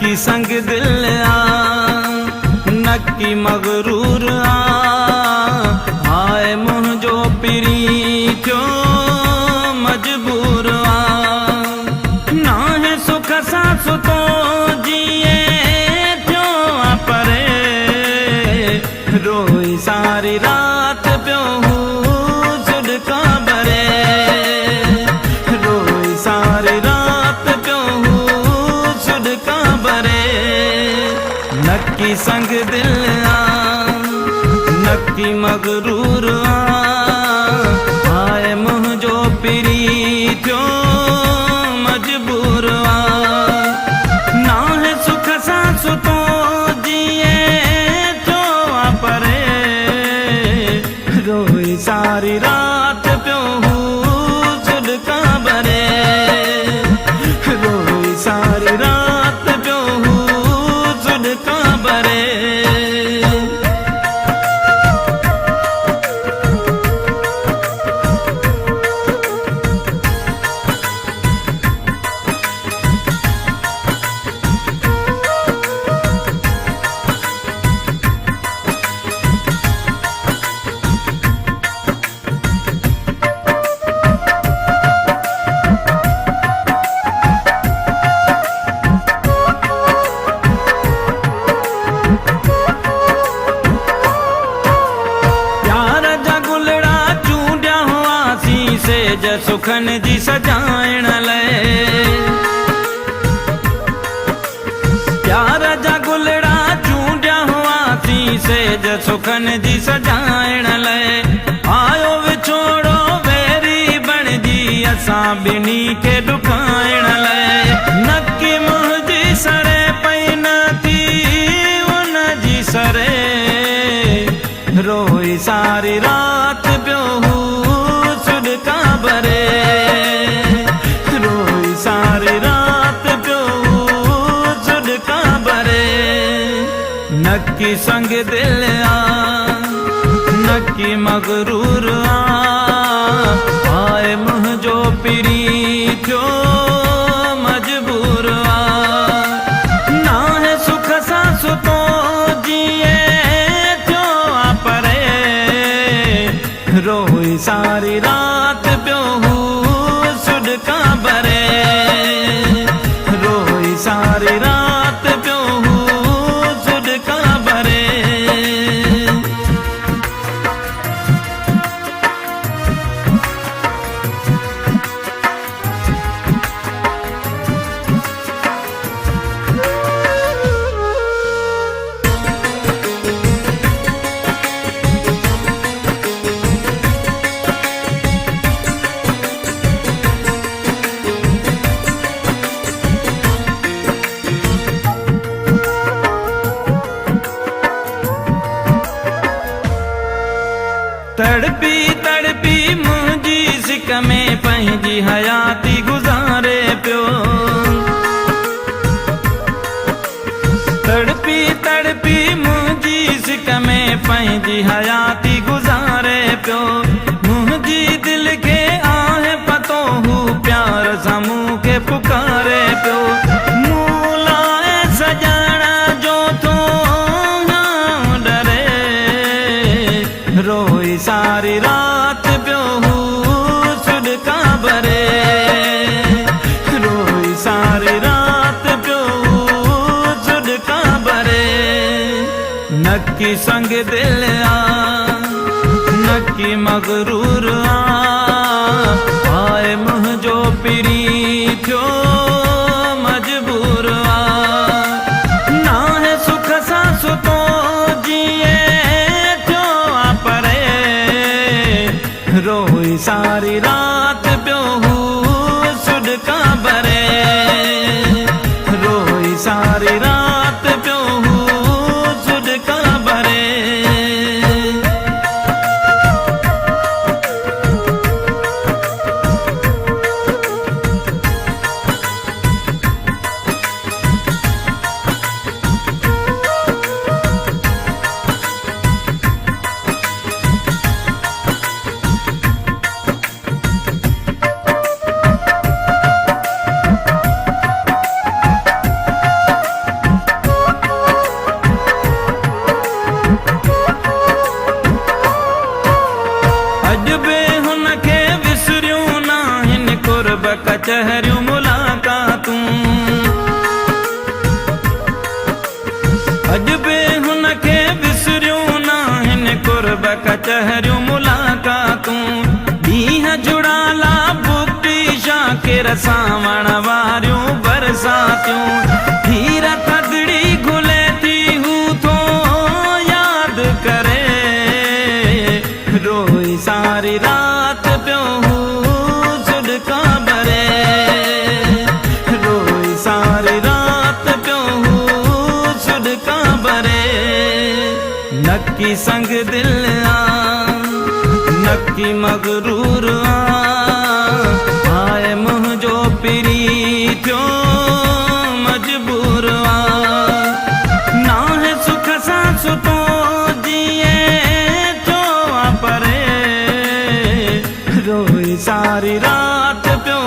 नक्की संग दिल नक्की मगरूर हाय मुंहिंजो पिरी थियो मजबूर ना है सुख सां सुतो जिए थियो परे रोई सारी रात पियो सुडका भरे रोई सारी रात पियो सुडका भरे नक्की संग दिल नक्की मगरूर हाय मुंहिंजो पिरी थियो मजबूर ना है सुख सां सुतो जिए थियो परे रोई सारी रात पियो सुडका भरे रोई सारी रात पियो सुडका भरे सुखन जी सजाइण लाइ प्यार जा गुलड़ा चूंडिया हुआसीं सेज सुखन जी सजाइण लाइ आयो विछोड़ो वेरी बणजी असां ॿिन्ही खे ॾुकाइण लाइ नक्की मुंहिंजी सरे पई न थी उन जी सरे रोई सारी रात पियो सुडका भरे रोई सारी रात पियो सुडका भरे नक्की संग दिल नक्की मगरूर हाय मुंहिंजो पिरी थियो मजबूर ना है सुख सां सुतो जिए थियो परे रोई सारी रात पियो सुडका भरे रोई सारी रात पियो सुडका भरे तड़पी तड़पी मुंहिंजी सिक में पंहिंजी हयाती गुज़ारे पियो तड़पी तड़पी मुंहिंजी सिक में पंहिंजी हयाती गुज़ारे पियो मुंहिंजी दिल खे आहे पतो हू प्यार सां मूंखे पुकारे पियो मूं लाइ सॼण जो थो डरे रोई सारी रात पियो सुडका भरे रोई सारी रात पियो सुडका भरे नक्की संग दिल नक्की मगरूर हाय मुंहिंजो पिरी थियो मजबूर ना है सुख सां सुतो जिए थियो परे रोई सारी रात पियो सुडका भरे रोई सारी रात पियो सुडका भरे कचहरियूं मुलाक़ातूं। अॼु बि हुनखे विसरियूं नाहिनि कुर्ब कचहरियूं मुलाक़ातूं। ॾींहं जुड़ाला बुकटी शाकिर सावण वारियूं बरसातियूं। हीर थदड़ी घुले थी हू थो यादि करे, रोई सारी रात पियो हू सुॾका भरे, रोई सारी रात पियो हू सुॾका भरे। नकी संग दिल आ नकी मगरूर आ, हाय मुंहिंजो पिरी थियो मजबूर आ। नाहे सुख सां सुठो जिए थियो आ परे, रोई सारी रात पियो